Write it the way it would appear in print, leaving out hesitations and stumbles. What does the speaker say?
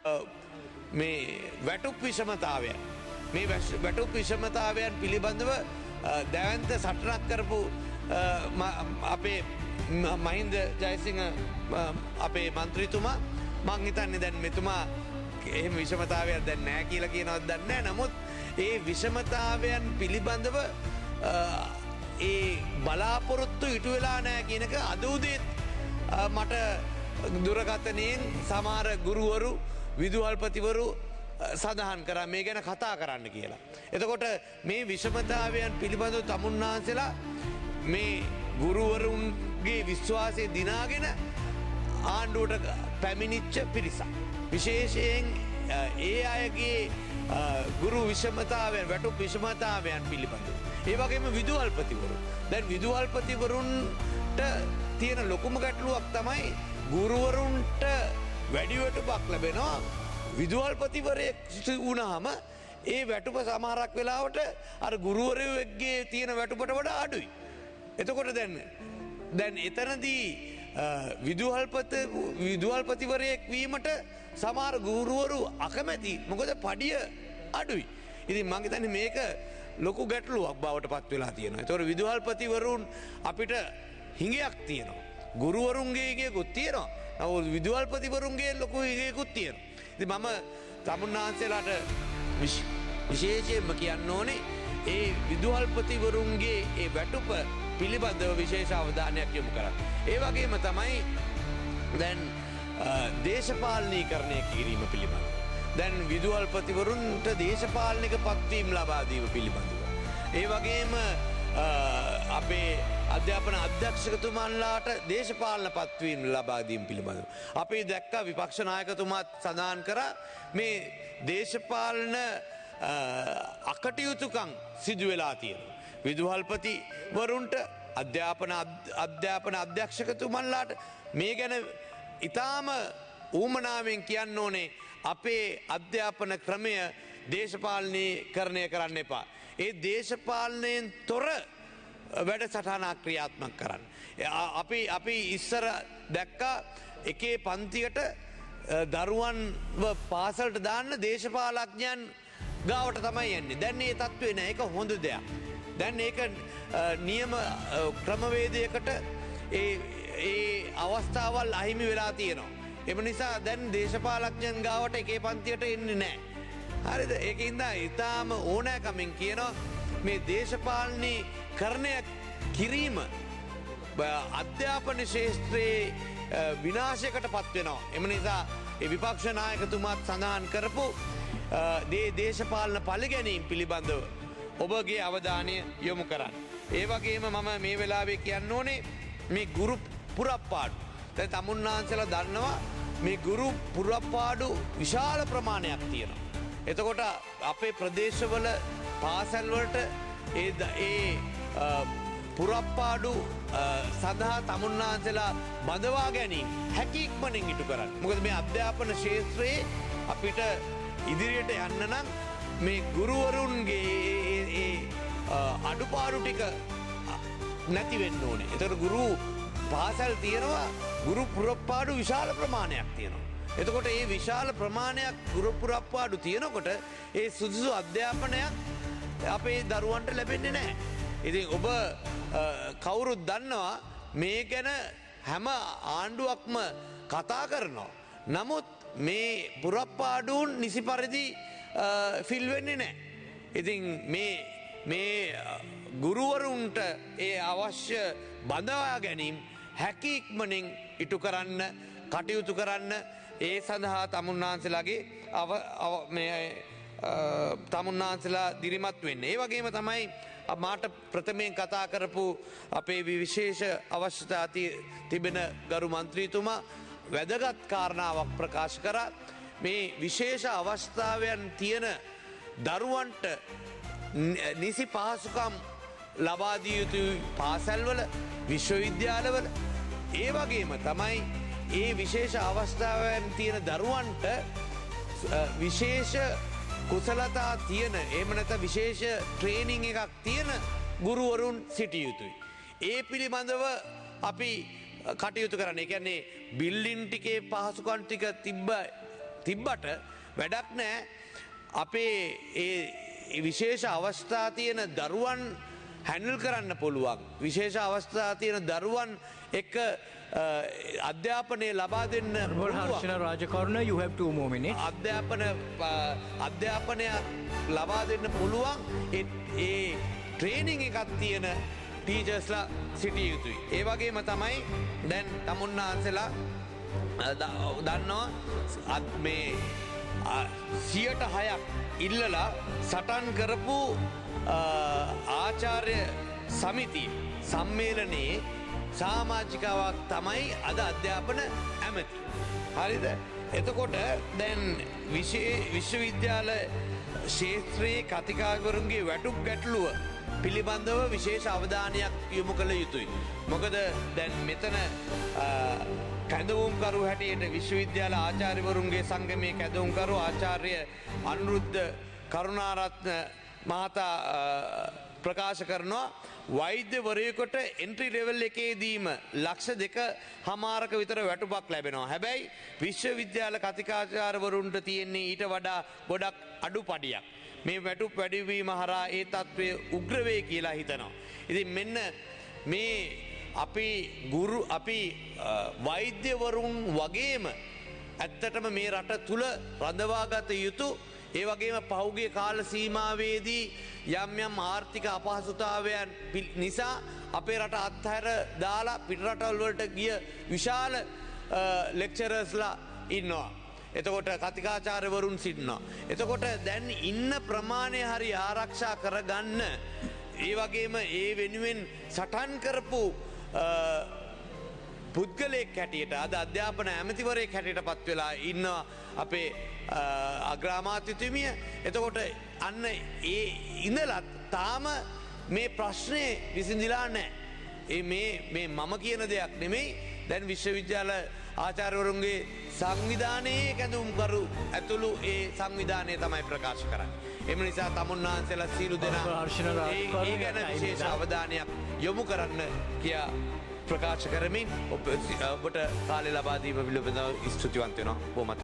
මේ වැටුප් විෂමතාවයන් මේ වැටුප් විෂමතාවයන් පිළිබඳව දැවන්ත සටනක් කරපු අපේ මහින්ද ජයසිංහ අපේ මන්ත්‍රීතුමා මං හිතන්නේ දැන් මෙතුමා එහෙම විෂමතාවයක් දැන් නැහැ කියලා කියනවත් දන්නේ නැහැ. නමුත් ඒ විෂමතාවයන් පිළිබඳව ඒ බලාපොරොත්තු ඉටු වෙලා නැහැ කියන එක අද උදේ මට දුරකථනයෙන් සමහර ගුරුවරු විදුහල්පතිවරු සඳහන් කරා මේ ගැන කතා කරන්න කියලා. එතකොට මේ විෂමතාවයන් පිළිබඳව තමුන්නාන්සලා මේ ගුරුවරුන්ගේ විශ්වාසය දිනාගෙන ආණ්ඩුවට පැමිණිච්ච පිරිසක්. විශේෂයෙන් ඒ අයගේ ගුරු විෂමතාවයන් වැටුප් විෂමතාවයන් පිළිබඳව. ඒ වගේම විදුහල්පතිවරු. දැන් විදුහල්පතිවරුන්ට තියෙන ලොකුම ගැටලුවක් තමයි ගුරුවරුන්ට වැඩිවැටුපක් ලැබෙනවා. විදුහල්පතිවරයෙක් වුණාම ඒ වැටුප සමහරක් වෙලාවට අර ගුරුවරයෙක්ගේ තියෙන වැටුපට වඩා අඩුයි. එතකොට දැන් එතනදී විදුහල්පතිවරයෙක් වීමට සමහර ගුරුවරු අකමැති. මොකද පඩිය අඩුයි. ඉතින් මං හිතන්නේ මේක ලොකු ගැටලුවක් බවට පත් වෙලා තියෙනවා. ඒතකොට විදුහල්පතිවරුන් අපිට හිඟයක් තියෙනවා. ගුරුවරුන්ගේ හිඟයකුත් තියෙනවා. නමුත් විදුහල්පතිවරුන්ගේ ලොකු හිඟයකුත් තියෙනවා. ඉතින් මම තමුන්නාන්සලාට විශේෂයෙන්ම කියන්න ඕනේ ඒ විදුහල්පතිවරුන්ගේ ඒ වැටුප පිළිබඳව විශේෂ අවධානයක් යොමු කරන්න. ඒ වගේම තමයි දැන් දේශපාලනීකරණය කිරීම පිළිබඳව. දැන් විදුහල්පතිවරුන්ට දේශපාලනික පත්වීම් ලබා දීම පිළිබඳව. ඒ වගේම අපේ අධ්‍යාපන අධ්‍යක්ෂකතුමන්ලාට දේශපාලන පත්වීම් ලබා දීම පිළිබඳව. අපි දැක්කා විපක්ෂ නායකතුමාත් සඳහන් කරා මේ දේශපාලන අකටයුතුකම් සිදු වෙලා තියෙනවා. විදුහල්පතිවරුන්ට අධ්‍යාපන අධ්‍යක්ෂකතුමන්ලාට මේ ගැන ඉතාම ඌමනාවෙන් කියන්න ඕනේ අපේ අධ්‍යාපන ක්‍රමය දේශපාලනීකරණය කරන්න එපා. ඒ දේශපාලනයෙන් තොර වැඩ සටහනක් ක්‍රියාත්මක කරන්න. අපි ඉස්සර දැක්කා එකේ පන්තියට දරුවන්ව පාසලට දාන්න දේශපාලඥයන් ගාවට තමයි යන්නේ. දැන් මේ තත්ත්වේ නෑ. ඒක හොඳ දෙයක්. දැන් ඒක නියම ක්‍රමවේදයකට ඒ අවස්ථාවල් අහිමි වෙලා තියෙනවා. එම නිසා දැන් දේශපාලඥයන් ගාවට එකේ පන්තියට එන්නේ නෑ. හරිද? ඒකින්ද ඉතාම ඕනෑකමින් කියනවා මේ දේශපාලනීකරණය කිරීම අධ්‍යාපන ශේෂ්ත්‍රයේ විනාශයකට පත් වෙනවා. එම නිසා ඒ විපක්ෂ නායකතුමාත් සඳහන් කරපු දේශපාලන පළිගැනීම් පිළිබඳව ඔබගේ අවධානය යොමු කරන්න. ඒ වගේම මම මේ වෙලාවේ කියන්න ඕනේ මේ ගුරු පුරප්පාඩු. දැන් තමුන්නාන්සලා දන්නවා මේ ගුරු පුරප්පාඩු විශාල ප්‍රමාණයක් තියෙනවා. එතකොට අපේ ප්‍රදේශවල පාසල්වලට ඒ පුරප්පාඩු සඳහා තමුන්නාන්සලා බඳවා ගැනීම හැකියික්මනින් ඉටු කරන්න. මොකද මේ අධ්‍යාපන ක්ෂේත්‍රයේ අපිට ඉදිරියට යන්න නම් මේ ගුරුවරුන්ගේ අඩුපාඩු ටික නැති වෙන්න ඕනේ. එතකොට ගුරු පාසල් තියෙනවා ගුරු පුරප්පාඩු විශාල ප්‍රමාණයක් තියෙනවා. එතකොට මේ විශාල ප්‍රමාණයක් ගුරු පුරප්පාඩු තියෙනකොට ඒ සුදුසු අධ්‍යාපනයක් අපේ දරුවන්ට ලැබෙන්නේ නැහැ. ඉතින් ඔබ කවුරුත් දන්නවා මේ ගැන හැම ආණ්ඩුවක්ම කතා කරනවා. නමුත් මේ පුරප්පාඩුන් නිසි පරිදි ෆිල් වෙන්නේ නැහැ. ඉතින් මේ ගුරුවරුන්ට ඒ අවශ්‍ය බඳවා ගැනීම හැකියික්මනින් ඉටු කරන්න කටයුතු කරන්න ඒ සඳහා තමුන්නාන්සලාගේ තමුන්නාන්සලා දිරිමත් වෙන්න. ඒ වගේම තමයි මාට ප්‍රථමයෙන් කතා කරපු අපේ විශේෂ අවශ්‍යතා තිබෙන ගරු මන්ත්‍රීතුමා වැදගත් කාරණාවක් ප්‍රකාශ කරා. මේ විශේෂ අවස්ථාවයන් තියෙන දරුවන්ට නිසි පහසුකම් ලබා දිය යුතුයි පාසල්වල විශ්වවිද්‍යාලවල. ඒ වගේම තමයි ඒ විශේෂ අවස්ථාවයන් තියෙන දරුවන්ට විශේෂ කුසලතා තියෙන එහෙම නැත්නම් විශේෂ ට්‍රේනින් එකක් තියෙන ගුරුවරුන් සිටිය යුතුයි. ඒ පිළිබඳව අපි කටයුතු කරන්න. ඒ කියන්නේ බිල්ඩින් ටිකේ පහසුකම් ටික තිබ්බට වැඩක් නෑ අපේ ඒ විශේෂ අවස්ථා තියෙන දරුවන් හැන්ඩල් කරන්න පුළුවන් විශේෂ අවස්ථා තියෙන දරුවන් එක්ක අධ්‍යාපනය ලබා දෙන්න Harshana රාජකරුණ you have 2 more minutes. අධ්‍යාපනය ලබා දෙන්න පුළුවන් ඒ ට්‍රේනිං එකක් තියෙන ටීචර්ස්ලා සිටිය යුතුයි. ඒ වගේම තමයි දැන් තමුන්නාන්සලා දන්නවා මේ 6% ඉල්ලලා සටන් කරපු ආචාර්ය සමිතිය සම්මේලනයේ සාමාජිකාවක් තමයි අද අධ්‍යාපන ඇමති. හරිද? එතකොට දැන් විශ්වවිද්‍යාල ක්ෂේත්‍රයේ කතිකාවරුන්ගේ වැටුප් ගැටලුව පිළිබඳව විශේෂ අවධානයක් යොමු කළ යුතුයි. මොකද දැන් මෙතන කැඳවුම්කරු හැටියට විශ්වවිද්‍යාල ආචාර්යවරුන්ගේ සංගමයේ කැඳවුම්කරු ආචාර්ය අනුරුද්ධ කරුණාරත්න මහතා ප්‍රකාශ කරනවා වෛද්‍යවරයෙකුට එන්ට්‍රි ලෙවල් එකේදීම ලක්ෂ 2.5ක විතර වැටුපක් ලැබෙනවා. හැබැයි විශ්වවිද්‍යාල කතිකාචාර්යවරුන්ට තියෙන්නේ ඊට වඩා ගොඩක් අඩුපඩියක්. මේ වැටුප් වැඩිවීම හරහා ඒ තත්ත්වය උග්‍ර වේ කියලා හිතනවා. ඉතින් මෙන්න මේ අපි වෛද්‍යවරුන් වගේම ඇත්තටම මේ රට තුල රඳවාගත යුතු ඒ වගේම පහුගිය කාල සීමාවේදී යම් ආර්ථික අපහසුතාවයන් නිසා අපේ රට අත්හැර දාලා පිටරටවල් වලට ගිය විශාල ලෙක්චරර්ස්ලා ඉන්නවා. එතකොට කතිකාචාර්යවරුන් සිටිනවා. එතකොට දැන් ඉන්න ප්‍රමාණය හරි ආරක්ෂා කරගන්න ඒ වගේම ඒ වෙනුවෙන් සටන් කරපු පුද්ගලයෙක් හැටියට අද අධ්‍යාපන ඇමතිවරයෙක් හැටියට පත් වෙලා ඉන්නවා අපේ අග්‍රාමාත්‍යතුමිය. එතකොට අන්න ඒ ඉඳලත් තාම මේ ප්‍රශ්නේ විසඳිලා නැහැ. මේ මම කියන දෙයක් නෙමෙයි. දැන් විශ්වවිද්‍යාල ආචාර්යවරුන්ගේ සංවිධානයේ කැඳවුම්කරු ඇතුළු ඒ සංවිධානය තමයි ප්‍රකාශ කරන්නේ. එම නිසා තමුන්නාන්සලා සියලු දෙනා ඒ ගැන විශේෂ අවධානයක් යොමු කරන්න කියා ප්‍රකාශ කරමින් ඔබට කාලය ලබා දීම පිළිබඳව ස්තුතිවන්ත වෙනවා. බොහොමත්